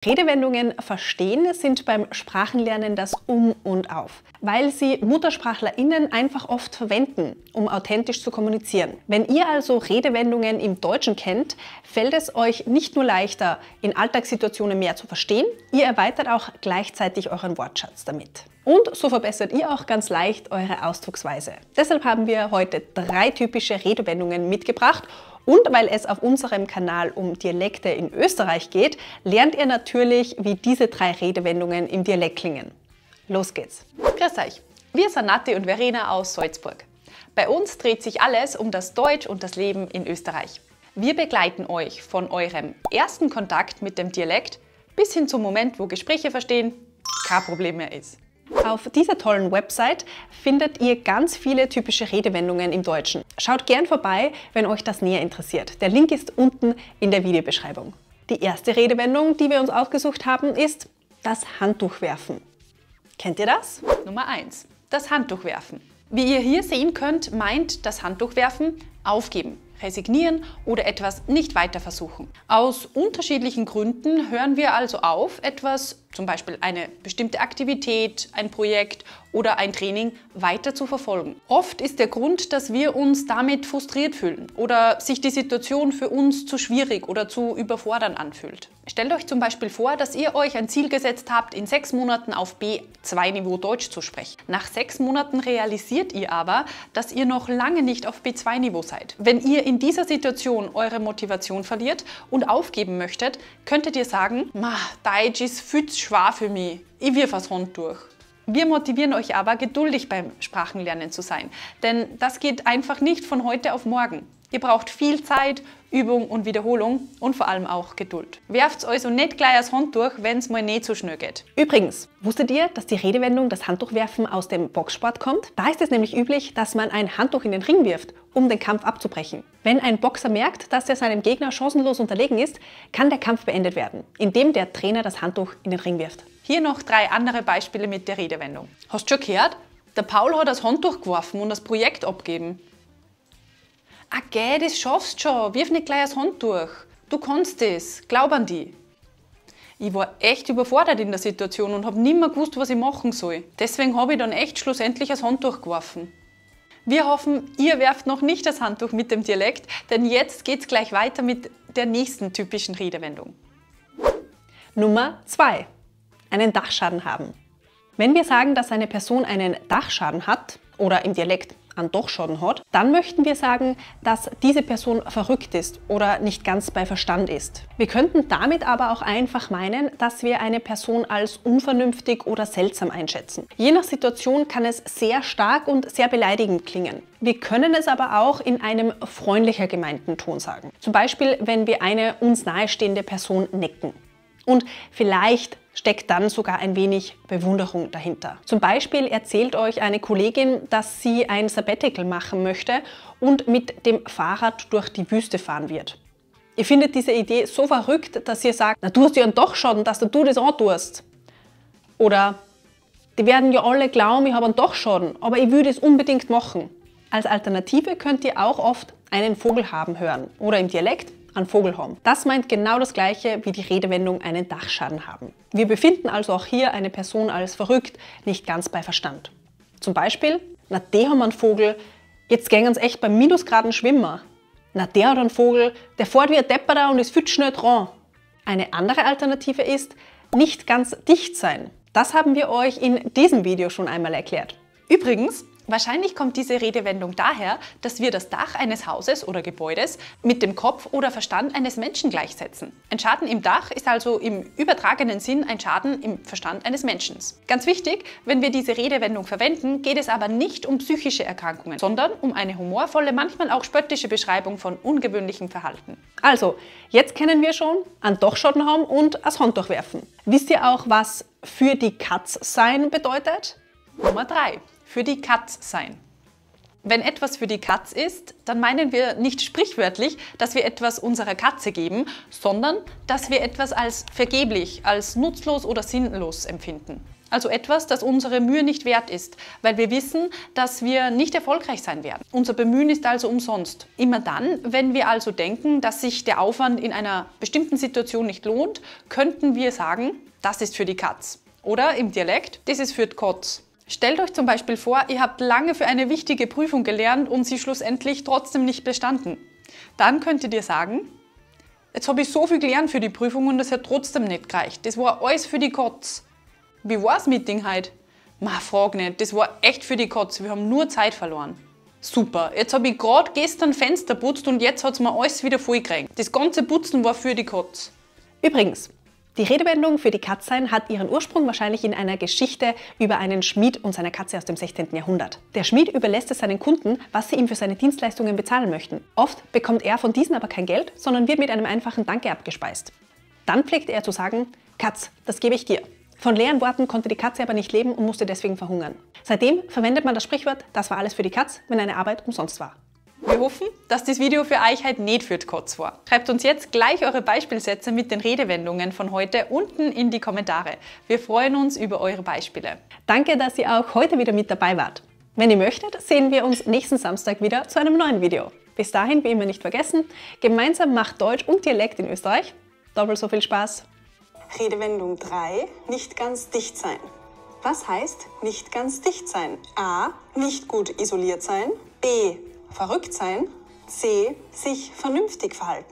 Redewendungen verstehen sind beim Sprachenlernen das Um und Auf, weil sie MuttersprachlerInnen einfach oft verwenden, um authentisch zu kommunizieren. Wenn ihr also Redewendungen im Deutschen kennt, fällt es euch nicht nur leichter, in Alltagssituationen mehr zu verstehen, ihr erweitert auch gleichzeitig euren Wortschatz damit. Und so verbessert ihr auch ganz leicht eure Ausdrucksweise. Deshalb haben wir heute 3 typische Redewendungen mitgebracht. Und weil es auf unserem Kanal um Dialekte in Österreich geht, lernt ihr natürlich, wie diese 3 Redewendungen im Dialekt klingen. Los geht's! Grüß euch! Wir sind Nati und Verena aus Salzburg. Bei uns dreht sich alles um das Deutsch und das Leben in Österreich. Wir begleiten euch von eurem ersten Kontakt mit dem Dialekt bis hin zum Moment, wo Gespräche verstehen kein Problem mehr ist. Auf dieser tollen Website findet ihr ganz viele typische Redewendungen im Deutschen. Schaut gern vorbei, wenn euch das näher interessiert. Der Link ist unten in der Videobeschreibung. Die erste Redewendung, die wir uns ausgesucht haben, ist das Handtuch werfen. Kennt ihr das? Nummer 1. Das Handtuch werfen. Wie ihr hier sehen könnt, meint das Handtuch werfen aufgeben, resignieren oder etwas nicht weiter versuchen. Aus unterschiedlichen Gründen hören wir also auf, etwas, zum Beispiel eine bestimmte Aktivität, ein Projekt oder ein Training, weiter zu verfolgen. Oft ist der Grund, dass wir uns damit frustriert fühlen oder sich die Situation für uns zu schwierig oder zu überfordernd anfühlt. Stellt euch zum Beispiel vor, dass ihr euch ein Ziel gesetzt habt, in 6 Monaten auf B2-Niveau Deutsch zu sprechen. Nach 6 Monaten realisiert ihr aber, dass ihr noch lange nicht auf B2-Niveau seid. Wenn ihr in dieser Situation eure Motivation verliert und aufgeben möchtet, könntet ihr sagen, Deutsch ist viel zu schwer für mich, ich wirf das Hand durch. Wir motivieren euch aber, geduldig beim Sprachenlernen zu sein, denn das geht einfach nicht von heute auf morgen. Ihr braucht viel Zeit, Übung und Wiederholung und vor allem auch Geduld. Werft also nicht gleich das Handtuch, wenn es mal nicht so schnell geht. Übrigens, wusstet ihr, dass die Redewendung das Handtuchwerfen aus dem Boxsport kommt? Da ist es nämlich üblich, dass man ein Handtuch in den Ring wirft, um den Kampf abzubrechen. Wenn ein Boxer merkt, dass er seinem Gegner chancenlos unterlegen ist, kann der Kampf beendet werden, indem der Trainer das Handtuch in den Ring wirft. Hier noch 3 andere Beispiele mit der Redewendung. Hast du schon gehört? Der Paul hat das Handtuch geworfen und das Projekt abgegeben. Das schaffst du schon, wirf nicht gleich das Handtuch. Du kannst es, glaub an die. Ich war echt überfordert in der Situation und habe nicht mehr gewusst, was ich machen soll. Deswegen habe ich dann echt schlussendlich das Handtuch geworfen. Wir hoffen, ihr werft noch nicht das Handtuch mit dem Dialekt, denn jetzt geht's gleich weiter mit der nächsten typischen Redewendung. Nummer 2. Einen Dachschaden haben. Wenn wir sagen, dass eine Person einen Dachschaden hat oder im Dialekt einen Dachschaden hat, dann möchten wir sagen, dass diese Person verrückt ist oder nicht ganz bei Verstand ist. Wir könnten damit aber auch einfach meinen, dass wir eine Person als unvernünftig oder seltsam einschätzen. Je nach Situation kann es sehr stark und sehr beleidigend klingen. Wir können es aber auch in einem freundlicher gemeinten Ton sagen. Zum Beispiel, wenn wir eine uns nahestehende Person necken. Und vielleicht steckt dann sogar ein wenig Bewunderung dahinter. Zum Beispiel erzählt euch eine Kollegin, dass sie ein Sabbatical machen möchte und mit dem Fahrrad durch die Wüste fahren wird. Ihr findet diese Idee so verrückt, dass ihr sagt, na, du hast ja einen Dachschaden, dass du das antust. Oder die werden ja alle glauben, ich habe einen Dachschaden, aber ich würde es unbedingt machen. Als Alternative könnt ihr auch oft einen Vogel haben hören oder im Dialekt einen Vogel haben. Das meint genau das Gleiche wie die Redewendung einen Dachschaden haben. Wir befinden also auch hier eine Person als verrückt, nicht ganz bei Verstand. Zum Beispiel, na, die haben einen Vogel, jetzt gehen sie echt bei Minusgraden schwimmen. Na, der hat einen Vogel, der fährt wie ein Depperer und ist viel schnell dran. Eine andere Alternative ist, nicht ganz dicht sein. Das haben wir euch in diesem Video schon einmal erklärt. Übrigens, wahrscheinlich kommt diese Redewendung daher, dass wir das Dach eines Hauses oder Gebäudes mit dem Kopf oder Verstand eines Menschen gleichsetzen. Ein Schaden im Dach ist also im übertragenen Sinn ein Schaden im Verstand eines Menschen. Ganz wichtig, wenn wir diese Redewendung verwenden, geht es aber nicht um psychische Erkrankungen, sondern um eine humorvolle, manchmal auch spöttische Beschreibung von ungewöhnlichem Verhalten. Also, jetzt kennen wir schon einen Dachschaden haben und das Handtuch werfen. Wisst ihr auch, was für die Katz sein bedeutet? Nummer 3. Für die Katz sein. Wenn etwas für die Katz ist, dann meinen wir nicht sprichwörtlich, dass wir etwas unserer Katze geben, sondern dass wir etwas als vergeblich, als nutzlos oder sinnlos empfinden. Also etwas, das unsere Mühe nicht wert ist, weil wir wissen, dass wir nicht erfolgreich sein werden. Unser Bemühen ist also umsonst. Immer dann, wenn wir also denken, dass sich der Aufwand in einer bestimmten Situation nicht lohnt, könnten wir sagen, das ist für die Katz. Oder im Dialekt, das ist für die Kotz. Stellt euch zum Beispiel vor, ihr habt lange für eine wichtige Prüfung gelernt und sie schlussendlich trotzdem nicht bestanden. Dann könntet ihr sagen, jetzt habe ich so viel gelernt für die Prüfung und das hat trotzdem nicht gereicht. Das war alles für die Kotz. Wie war das Meeting heute? Frag nicht, das war echt für die Kotz, wir haben nur Zeit verloren. Super, jetzt habe ich gerade gestern Fenster putzt und jetzt hat es mir alles wieder vollgekriegt. Das ganze Putzen war für die Kotz. Übrigens, die Redewendung für die Katz sein hat ihren Ursprung wahrscheinlich in einer Geschichte über einen Schmied und seine Katze aus dem 16. Jahrhundert. Der Schmied überlässt es seinen Kunden, was sie ihm für seine Dienstleistungen bezahlen möchten. Oft bekommt er von diesen aber kein Geld, sondern wird mit einem einfachen Danke abgespeist. Dann pflegt er zu sagen, Katz, das gebe ich dir. Von leeren Worten konnte die Katze aber nicht leben und musste deswegen verhungern. Seitdem verwendet man das Sprichwort, das war alles für die Katz, wenn eine Arbeit umsonst war. Wir hoffen, dass das Video für euch halt nicht für die Kotz war. Schreibt uns jetzt gleich eure Beispielsätze mit den Redewendungen von heute unten in die Kommentare. Wir freuen uns über eure Beispiele. Danke, dass ihr auch heute wieder mit dabei wart. Wenn ihr möchtet, sehen wir uns nächsten Samstag wieder zu einem neuen Video. Bis dahin, wie immer nicht vergessen, gemeinsam macht Deutsch und Dialekt in Österreich doppelt so viel Spaß. Redewendung 3, nicht ganz dicht sein. Was heißt nicht ganz dicht sein? A, nicht gut isoliert sein. B, verrückt sein. C, sich vernünftig verhalten.